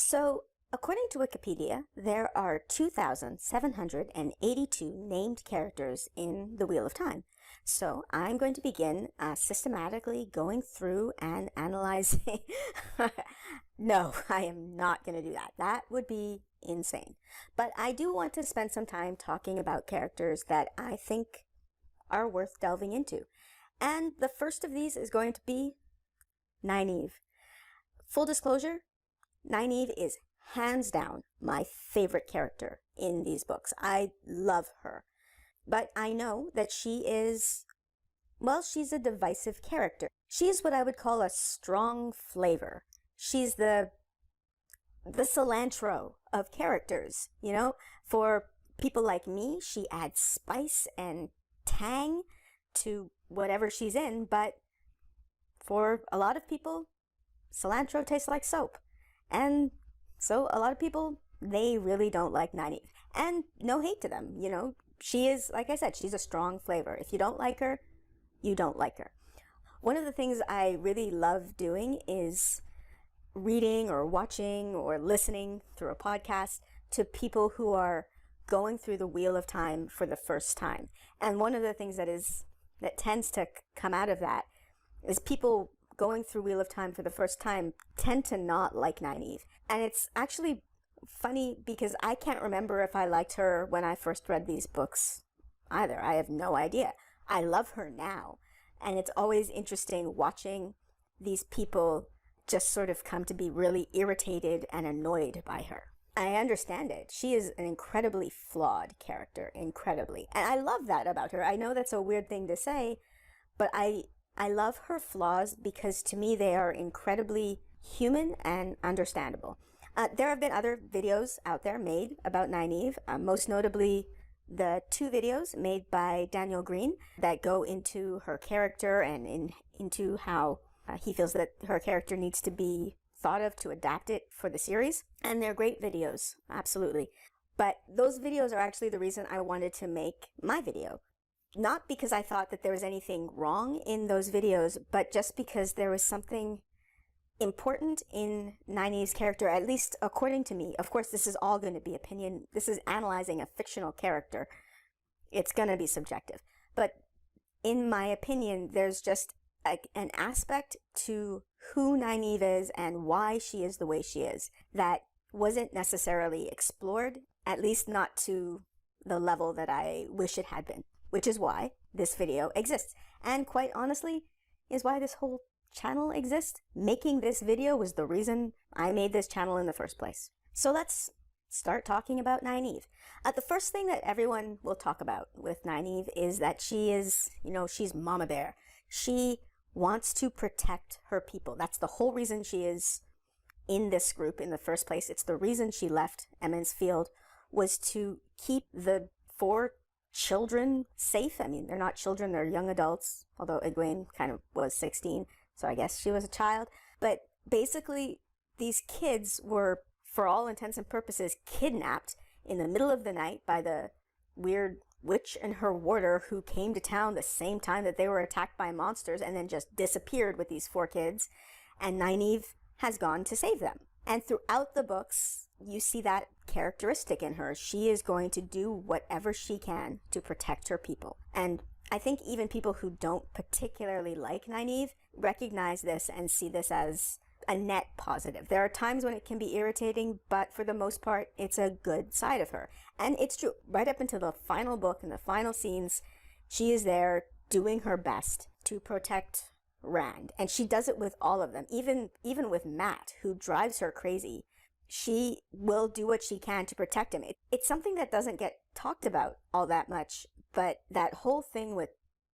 So, according to Wikipedia, there are 2,782 named characters in the Wheel of Time. So, I'm going to begin systematically going through and analyzing. No, I am not going to do that. That would be insane. But I do want to spend some time talking about characters that I think are worth delving into. And the first of these is going to be Nynaeve. Full disclosure, Nynaeve is hands down my favorite character in these books. I love her. But I know that she is, well, she's a divisive character. She's what I would call a strong flavor. She's the cilantro of characters, you know? For people like me, she adds spice and tang to whatever she's in, but for a lot of people, cilantro tastes like soap. And so a lot of people, they really don't like Nynaeve. And no hate to them, you know. She is, like I said, she's a strong flavor. If you don't like her, you don't like her. One of the things I really love doing is reading or watching or listening through a podcast to people who are going through the Wheel of Time for the first time. And one of the things that tends to come out of that is people going through Wheel of Time for the first time tend to not like Nynaeve. And it's actually funny because I can't remember if I liked her when I first read these books either. I have no idea. I love her now. And it's always interesting watching these people just sort of come to be really irritated and annoyed by her. I understand it. She is an incredibly flawed character, incredibly. And I love that about her. I know that's a weird thing to say, but I love her flaws because to me they are incredibly human and understandable. There have been other videos out there made about Nynaeve, most notably the 2 videos made by Daniel Green that go into her character and into how he feels that her character needs to be thought of to adapt it for the series. And they're great videos, absolutely. But those videos are actually the reason I wanted to make my video. Not because I thought that there was anything wrong in those videos, but just because there was something important in Nynaeve's character, at least according to me. Of course, this is all going to be opinion. This is analyzing a fictional character. It's going to be subjective. But in my opinion, there's just an aspect to who Nynaeve is and why she is the way she is that wasn't necessarily explored, at least not to the level that I wish it had been, which is why this video exists. And quite honestly, is why this whole channel exists. Making this video was the reason I made this channel in the first place. So let's start talking about Nynaeve. The first thing that everyone will talk about with Nynaeve is that she is, you know, she's Mama Bear. She wants to protect her people. That's the whole reason she is in this group in the first place. It's the reason she left Emond's Field, was to keep the 4 children safe. I mean, they're not children, they're young adults, although Egwene kind of was 16, so I guess she was a child. But basically, these kids were, for all intents and purposes, kidnapped in the middle of the night by the weird witch and her warder who came to town the same time that they were attacked by monsters and then just disappeared with these 4 kids. And Nynaeve has gone to save them. And throughout the books, you see that characteristic in her. She is going to do whatever she can to protect her people. And I think even people who don't particularly like Nynaeve recognize this and see this as a net positive. There are times when it can be irritating, but for the most part, it's a good side of her. And it's true, right up until the final book and the final scenes, she is there doing her best to protect Rand. And she does it with all of them, even with Matt, who drives her crazy. She will do what she can to protect him. It's something that doesn't get talked about all that much, but that whole thing with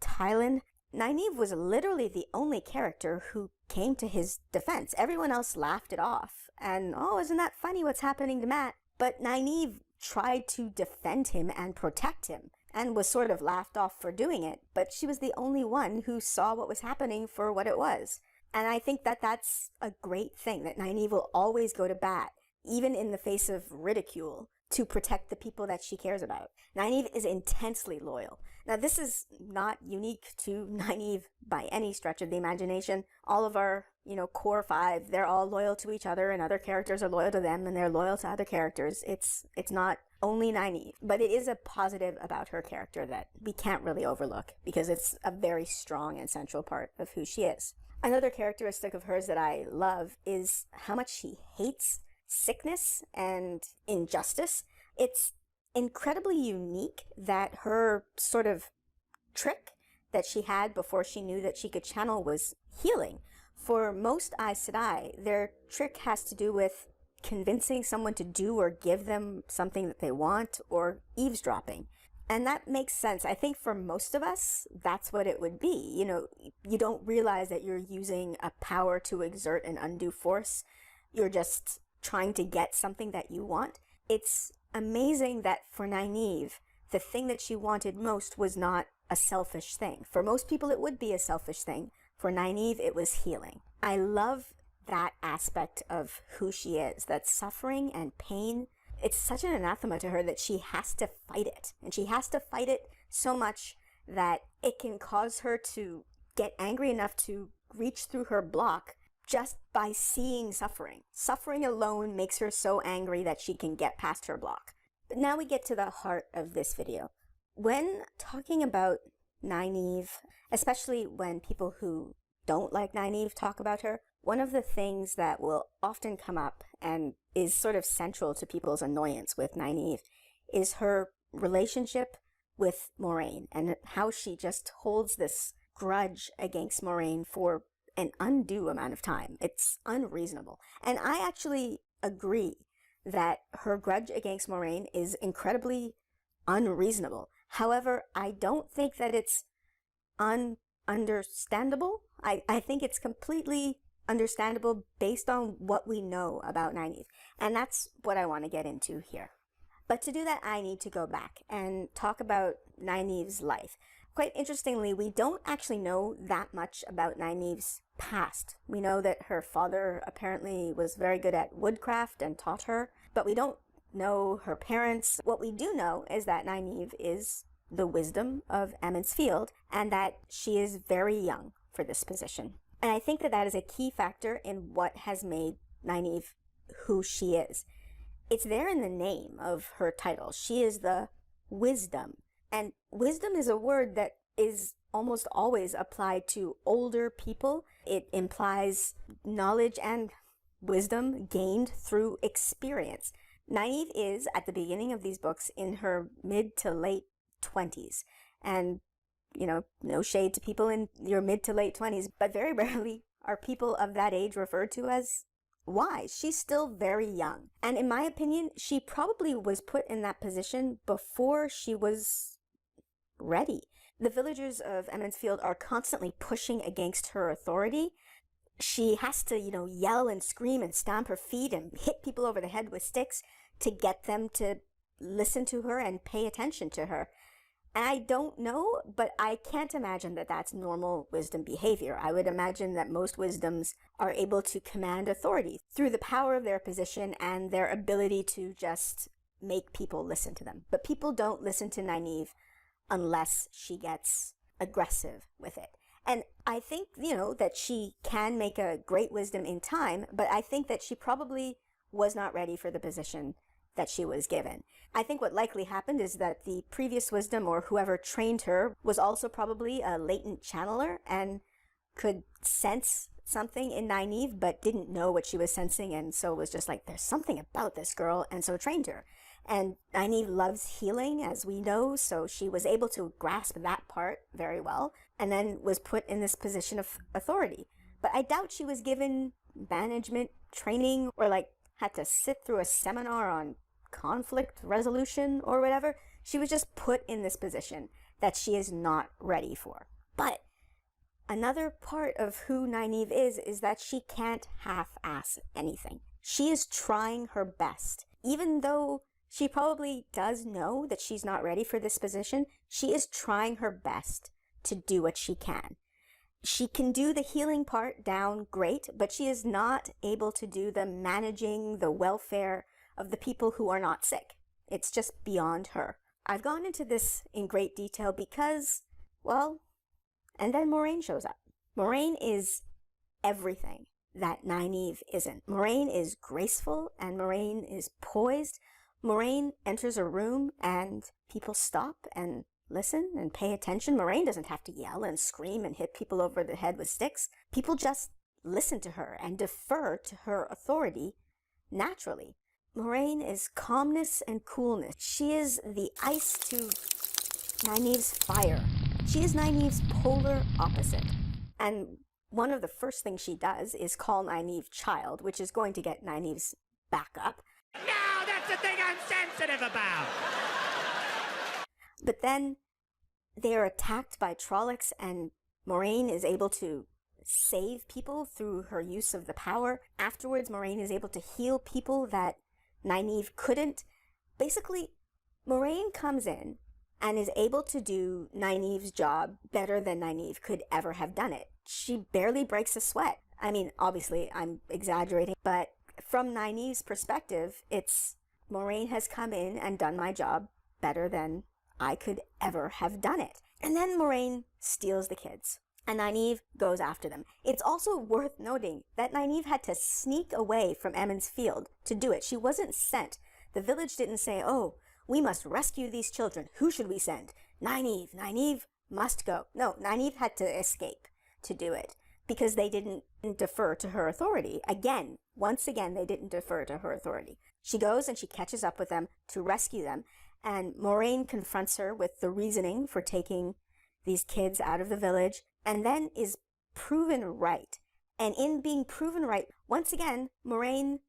Tylan, Nynaeve was literally the only character who came to his defense. Everyone else laughed it off. And, oh, isn't that funny what's happening to Matt? But Nynaeve tried to defend him and protect him and was sort of laughed off for doing it. But she was the only one who saw what was happening for what it was. And I think that that's a great thing, that Nynaeve will always go to bat. even in the face of ridicule, to protect the people that she cares about. Nynaeve is intensely loyal. Now, this is not unique to Nynaeve by any stretch of the imagination. All of our, core five, they're all loyal to each other, and other characters are loyal to them, and they're loyal to other characters. It's not only Nynaeve, but it is a positive about her character that we can't really overlook, because it's a very strong and central part of who she is. Another characteristic of hers that I love is how much she hates sickness and injustice. It's incredibly unique that her sort of trick that she had before she knew that she could channel was healing. For most Aes Sedai, their trick has to do with convincing someone to do or give them something that they want, or eavesdropping. And that makes sense. I think for most of us, that's what it would be. You don't realize that you're using a power to exert an undue force. You're just trying to get something that you want. It's amazing that for Nynaeve, the thing that she wanted most was not a selfish thing. For most people, it would be a selfish thing. For Nynaeve, it was healing. I love that aspect of who she is, that suffering and pain. It's such an anathema to her that she has to fight it. And she has to fight it so much that it can cause her to get angry enough to reach through her block just by seeing suffering. Suffering alone makes her so angry that she can get past her block. But now we get to the heart of this video. When talking about Nynaeve, especially when people who don't like Nynaeve talk about her, one of the things that will often come up and is sort of central to people's annoyance with Nynaeve is her relationship with Moiraine, and how she just holds this grudge against Moiraine for an undue amount of time. It's unreasonable. And I actually agree that her grudge against Moiraine is incredibly unreasonable. However, I don't think that it's understandable. I think it's completely understandable based on what we know about Nynaeve. And that's what I want to get into here. But to do that, I need to go back and talk about Nynaeve's life. Quite interestingly, we don't actually know that much about Nynaeve's past. We know that her father apparently was very good at woodcraft and taught her, but we don't know her parents. What we do know is that Nynaeve is the wisdom of Emond's Field, and that she is very young for this position. And I think that that is a key factor in what has made Nynaeve who she is. It's there in the name of her title. She is the wisdom. And wisdom is a word that is almost always applied to older people. It implies knowledge and wisdom gained through experience. Nynaeve is, at the beginning of these books, in her mid to late 20s. And, no shade to people in your mid to late 20s, but very rarely are people of that age referred to as wise. She's still very young. And in my opinion, she probably was put in that position before she was ready. The villagers of Emond's Field are constantly pushing against her authority. She has to, yell and scream and stamp her feet and hit people over the head with sticks to get them to listen to her and pay attention to her. And I don't know, but I can't imagine that that's normal wisdom behavior. I would imagine that most wisdoms are able to command authority through the power of their position and their ability to just make people listen to them. But people don't listen to Nynaeve unless she gets aggressive with it. And I think, that she can make a great wisdom in time, but I think that she probably was not ready for the position that she was given. I think what likely happened is that the previous wisdom, or whoever trained her, was also probably a latent channeler and could sense something in Nynaeve but didn't know what she was sensing, and so was just like, there's something about this girl, and so trained her. And Nynaeve loves healing, as we know, so she was able to grasp that part very well, and then was put in this position of authority. But I doubt she was given management training, or had to sit through a seminar on conflict resolution or whatever. She was just put in this position that she is not ready for. But another part of who Nynaeve is that she can't half-ass anything. She is trying her best. Even though she probably does know that she's not ready for this position, she is trying her best to do what she can. She can do the healing part down great, but she is not able to do the managing the welfare of the people who are not sick. It's just beyond her. I've gone into this in great detail because, well, and then Moiraine shows up. Moiraine is everything that Nynaeve isn't. Moiraine is graceful and Moiraine is poised. Moiraine enters a room and people stop and listen and pay attention. Moiraine doesn't have to yell and scream and hit people over the head with sticks. People just listen to her and defer to her authority naturally. Moiraine is calmness and coolness. She is the ice to Nynaeve's fire. She is Nynaeve's polar opposite. And one of the first things she does is call Nynaeve child, which is going to get Nynaeve's back up. No, that's the thing I'm sensitive about! But then they are attacked by Trollocs, and Moiraine is able to save people through her use of the power. Afterwards, Moiraine is able to heal people that Nynaeve couldn't. Basically, Moiraine comes in and is able to do Nynaeve's job better than Nynaeve could ever have done it. She barely breaks a sweat. I mean, obviously, I'm exaggerating, but from Nynaeve's perspective, it's Moiraine has come in and done my job better than I could ever have done it. And then Moiraine steals the kids, and Nynaeve goes after them. It's also worth noting that Nynaeve had to sneak away from Emond's Field to do it. She wasn't sent. The village didn't say, oh, we must rescue these children. Who should we send? Nynaeve. Nynaeve must go. No, Nynaeve had to escape to do it because they didn't defer to her authority. Once again, they didn't defer to her authority. She goes and she catches up with them to rescue them, and Moiraine confronts her with the reasoning for taking these kids out of the village, and then is proven right. And in being proven right, once again, Moiraine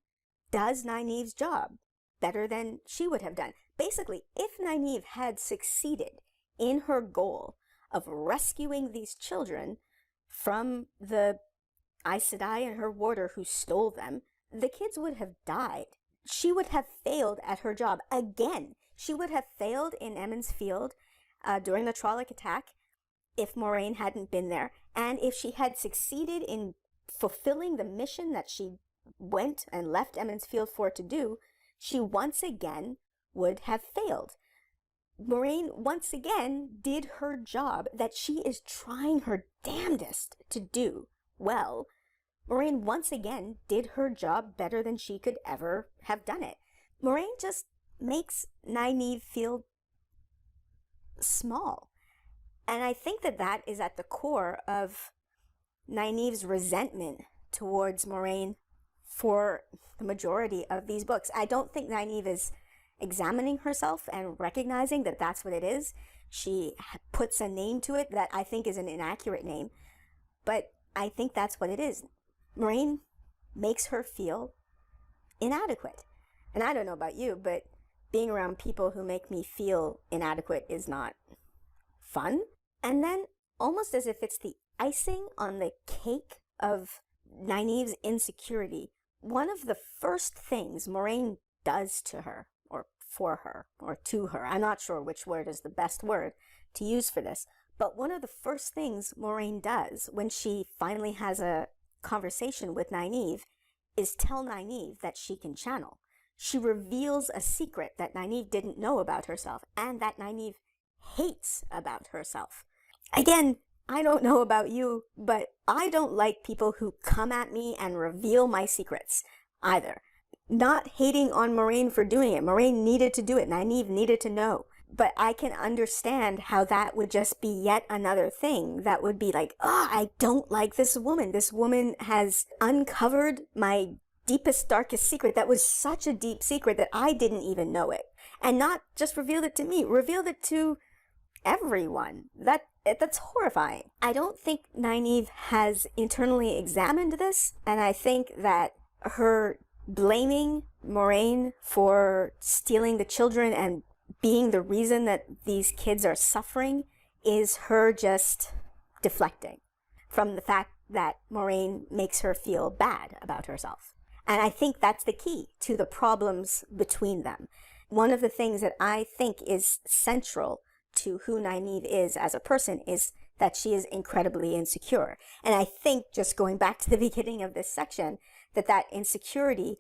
does Nynaeve's job better than she would have done. Basically, if Nynaeve had succeeded in her goal of rescuing these children from the Aes Sedai and her warder who stole them, the kids would have died. She would have failed at her job again. She would have failed in Emond's Field during the Trolloc attack if Moiraine hadn't been there. And if she had succeeded in fulfilling the mission that she went and left Emond's Field for to do, she once again would have failed. Moiraine once again did her job that she is trying her damnedest to do well. Moiraine once again did her job better than she could ever have done it. Moiraine just makes Nynaeve feel small. And I think that that is at the core of Nynaeve's resentment towards Moiraine for the majority of these books. I don't think Nynaeve is examining herself and recognizing that that's what it is. She puts a name to it that I think is an inaccurate name, but I think that's what it is. Moiraine makes her feel inadequate. And I don't know about you, but being around people who make me feel inadequate is not fun. And then, almost as if it's the icing on the cake of Nynaeve's insecurity, one of the first things Moiraine does to her, or for her, or to her, I'm not sure which word is the best word to use for this, but one of the first things Moiraine does when she finally has a conversation with Nynaeve is tell Nynaeve that she can channel. She reveals a secret that Nynaeve didn't know about herself and that Nynaeve hates about herself. Again, I don't know about you, but I don't like people who come at me and reveal my secrets either. Not hating on Moiraine for doing it. Moiraine needed to do it. Nynaeve needed to know. But I can understand how that would just be yet another thing that would be like, I don't like this woman. This woman has uncovered my deepest, darkest secret. That was such a deep secret that I didn't even know it. And not just revealed it to me, revealed it to everyone. That's horrifying. I don't think Nynaeve has internally examined this, and I think that her blaming Moiraine for stealing the children and being the reason that these kids are suffering is her just deflecting from the fact that Moiraine makes her feel bad about herself. And I think that's the key to the problems between them. One of the things that I think is central to who Nynaeve is as a person is that she is incredibly insecure. And I think, just going back to the beginning of this section, that insecurity,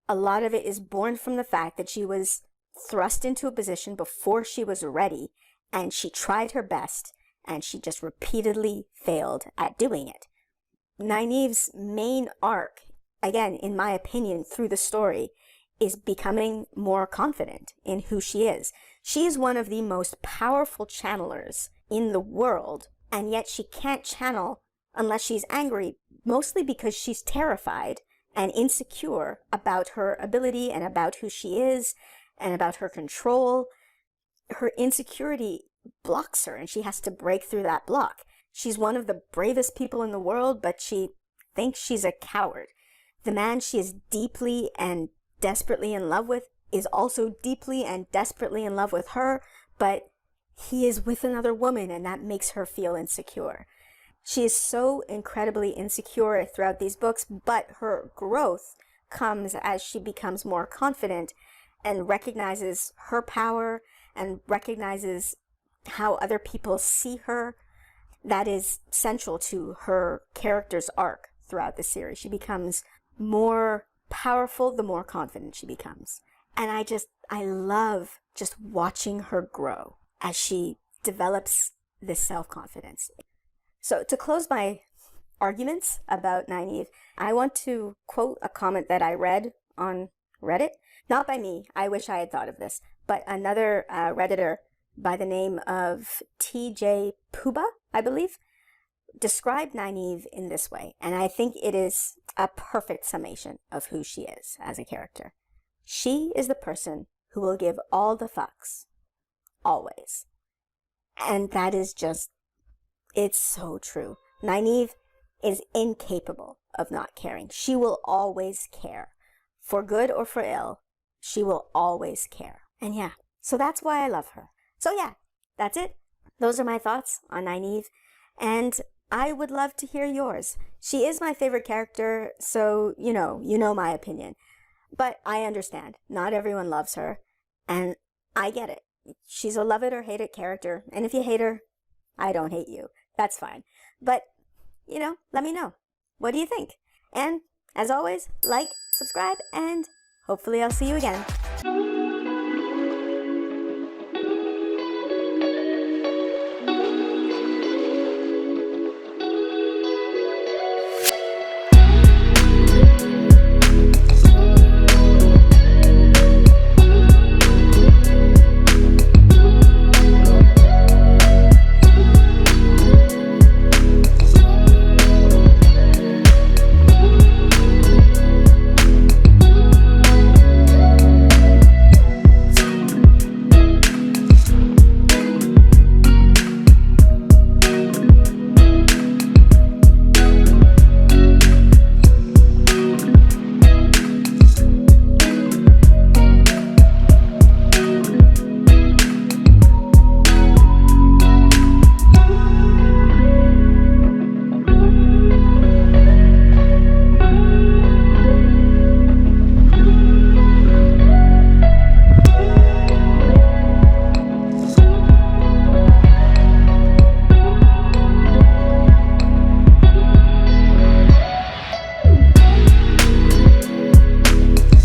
a lot of it is born from the fact that she was thrust into a position before she was ready, and she tried her best, and she just repeatedly failed at doing it. Nynaeve's main arc, again, in my opinion, through the story, is becoming more confident in who she is. She is one of the most powerful channelers in the world, and yet she can't channel unless she's angry, mostly because she's terrified and insecure about her ability and about who she is and about her control. Her insecurity blocks her, and she has to break through that block. She's one of the bravest people in the world, but she thinks she's a coward. The man she is deeply and desperately in love with is also deeply and desperately in love with her, but he is with another woman, and that makes her feel insecure. She is so incredibly insecure throughout these books, but her growth comes as she becomes more confident and recognizes her power and recognizes how other people see her. That is central to her character's arc throughout the series. She becomes more powerful the more confident she becomes. And I love just watching her grow as she develops this self-confidence. So to close my arguments about Nynaeve, I want to quote a comment that I read on Reddit. Not by me, I wish I had thought of this, but another Redditor by the name of TJ Puba, I believe, described Nynaeve in this way, and I think it is a perfect summation of who she is as a character. She is the person who will give all the fucks, always. And that is just, it's so true. Nynaeve is incapable of not caring. She will always care. For good or for ill, she will always care. And yeah, so that's why I love her. So yeah, that's it. Those are my thoughts on Nynaeve, and I would love to hear yours. She is my favorite character, so you know my opinion. But I understand, not everyone loves her, and I get it. She's a love it or hate it character, and if you hate her, I don't hate you. That's fine. But, let me know. What do you think? And, as always, like, subscribe, and hopefully I'll see you again.